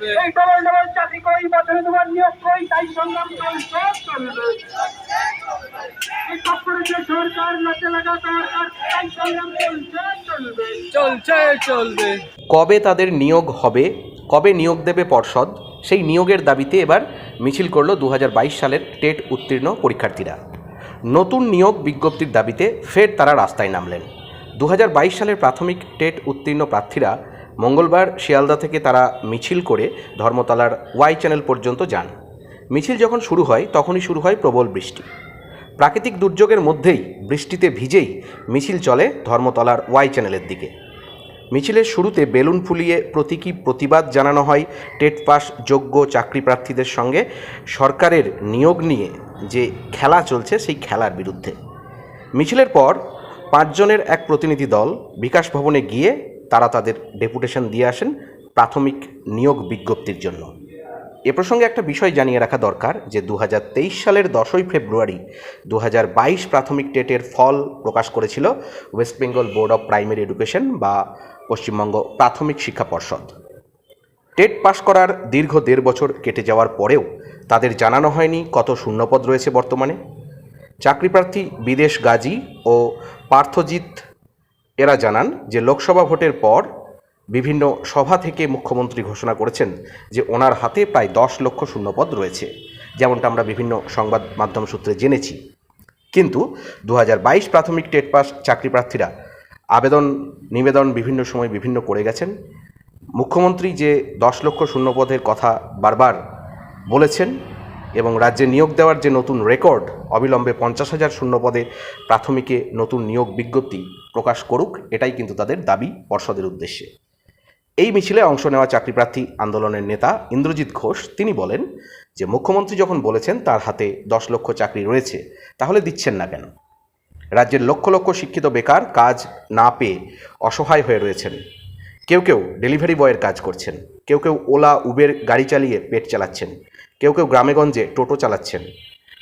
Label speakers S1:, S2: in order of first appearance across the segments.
S1: এই double double চাকরি কই, বছরে দুবার নিয়োগ কই, তাই সংগ্রাম চলছে চলবে। এই কর্পোরেটের সরকার লটে লাগা সরকার, তাই সংগ্রাম চলছে চলবে চলছে চলবে।
S2: কবে তাদের নিয়োগ হবে, কবে নিয়োগ দেবে পর্ষদ, সেই নিয়োগের দাবিতে এবার মিছিল করল 2022 সালের টেট উত্তীর্ণ পরীক্ষার্থীরা। নতুন নিয়োগ বিজ্ঞপ্তির দাবিতে ফের তারা রাস্তায় নামলেন। 2022 সালের প্রাথমিক টেট উত্তীর্ণ প্রার্থীরা মঙ্গলবার শিয়ালদা থেকে তারা মিছিল করে ধর্মতলার ওয়াই চ্যানেল পর্যন্ত যান। মিছিল যখন শুরু হয় তখনই শুরু হয় প্রবল বৃষ্টি। প্রাকৃতিক দুর্যোগের মধ্যেই বৃষ্টিতে ভিজেই মিছিল চলে ধর্মতলার ওয়াই চ্যানেলের দিকে। মিছিলের শুরুতে বেলুন ফুলিয়ে প্রতীকী প্রতিবাদ জানানো হয় টেট পাস যোগ্য চাকরি প্রার্থীদের সঙ্গে সরকারের নিয়োগ নিয়ে যে খেলা চলছে সেই খেলার বিরুদ্ধে। মিছিলের পর 5 জনের এক প্রতিনিধি দল বিকাশ ভবনে গিয়ে তারা তাদের ডেপুটেশন দিয়ে আসেন প্রাথমিক নিয়োগ বিজ্ঞপ্তির জন্য। এ প্রসঙ্গে একটা বিষয় জানিয়ে রাখা দরকার যে 2023 সালের 10ই ফেব্রুয়ারি 2022 প্রাথমিক টেটের ফল প্রকাশ করেছিল West Bengal board of primary education বা পশ্চিমবঙ্গ প্রাথমিক শিক্ষা পর্ষদ। টেট পাশ করার দীর্ঘ 1.5 বছর কেটে যাওয়ার পরেও তাদের জানানো হয়নি কত শূন্যপদ রয়েছে বর্তমানে। চাকরিপ্রার্থী বিদেশ গাজী ও পার্থজিৎ এরা জানান যে লোকসভা ভোটের পর বিভিন্ন সভা থেকে মুখ্যমন্ত্রী ঘোষণা করেছেন যে ওনার হাতে প্রায় 10 লক্ষ শূন্যপদ রয়েছে, যেমনটা আমরা বিভিন্ন সংবাদ মাধ্যম সূত্রে জেনেছি। কিন্তু 2022 প্রাথমিক টেট পাস চাকরিপ্রার্থীরা নিবেদন বিভিন্ন সময় বিভিন্ন করে গেছেন। মুখ্যমন্ত্রী যে 10 লক্ষ শূন্যপদের কথা বারবার বলেছেন এবং রাজ্যে নিয়োগ দেওয়ার যে নতুন রেকর্ড, অবিলম্বে 50,000 শূন্যপদে প্রাথমিকে নতুন নিয়োগ বিজ্ঞপ্তি প্রকাশ করুক, এটাই কিন্তু তাদের দাবি পর্ষদের উদ্দেশ্যে। এই মিছিলে অংশ নেওয়া চাকরিপ্রার্থী আন্দোলনের নেতা ইন্দ্রজিৎ ঘোষ তিনি বলেন যে মুখ্যমন্ত্রী যখন বলেছেন তার হাতে 10 লক্ষ চাকরি রয়েছে, তাহলে দিচ্ছেন না কেন? রাজ্যের লক্ষ লক্ষ শিক্ষিত বেকার কাজ না পেয়ে অসহায় হয়ে রয়েছেন। কেউ কেউ ডেলিভারি বয়ের কাজ করছেন, কেউ কেউ ওলা উবের গাড়ি চালিয়ে পেট চালাচ্ছেন, কেউ কেউ গ্রামেগঞ্জে টোটো চালাচ্ছেন,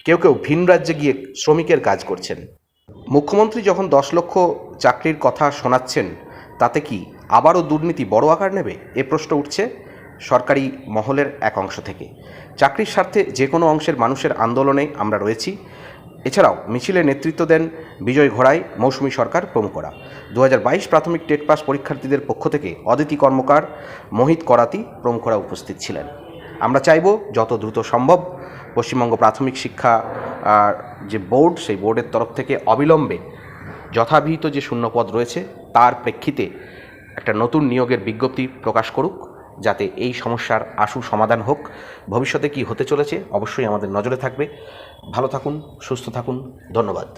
S2: কেউ কেউ ভিন রাজ্যে গিয়ে শ্রমিকের কাজ করছেন। মুখ্যমন্ত্রী যখন 10 লক্ষ চাকরির কথা শোনাচ্ছেন, তাতে কি আবারও দুর্নীতি বড় আকার নেবে? এ প্রশ্ন উঠছে সরকারি মহলের এক অংশ থেকে। চাকরির স্বার্থে যে কোনো অংশের মানুষের আন্দোলনে আমরা রয়েছি। এছাড়াও মিছিলে নেতৃত্ব দেন বিজয় ঘোড়াই, মৌসুমী সরকার প্রমুখরা। 2022 প্রাথমিক টেট পাস পরীক্ষার্থীদের পক্ষ থেকে অদিতি কর্মকার, মোহিত করাতি প্রমুখরা উপস্থিত ছিলেন। আমরা চাইব যত দ্রুত সম্ভব পশ্চিমবঙ্গ প্রাথমিক শিক্ষা যে বোর্ড, সেই বোর্ডের তরফ থেকে অবিলম্বে যথাবিহিত যে শূন্যপদ রয়েছে তার প্রেক্ষিতে একটা নতুন নিয়োগের বিজ্ঞপ্তি প্রকাশ করুক, যাতে এই সমস্যার আশু সমাধান হোক। ভবিষ্যতে কি হতে চলেছে অবশ্যই আমাদের নজরে থাকবে। ভালো থাকুন, সুস্থ থাকুন, ধন্যবাদ।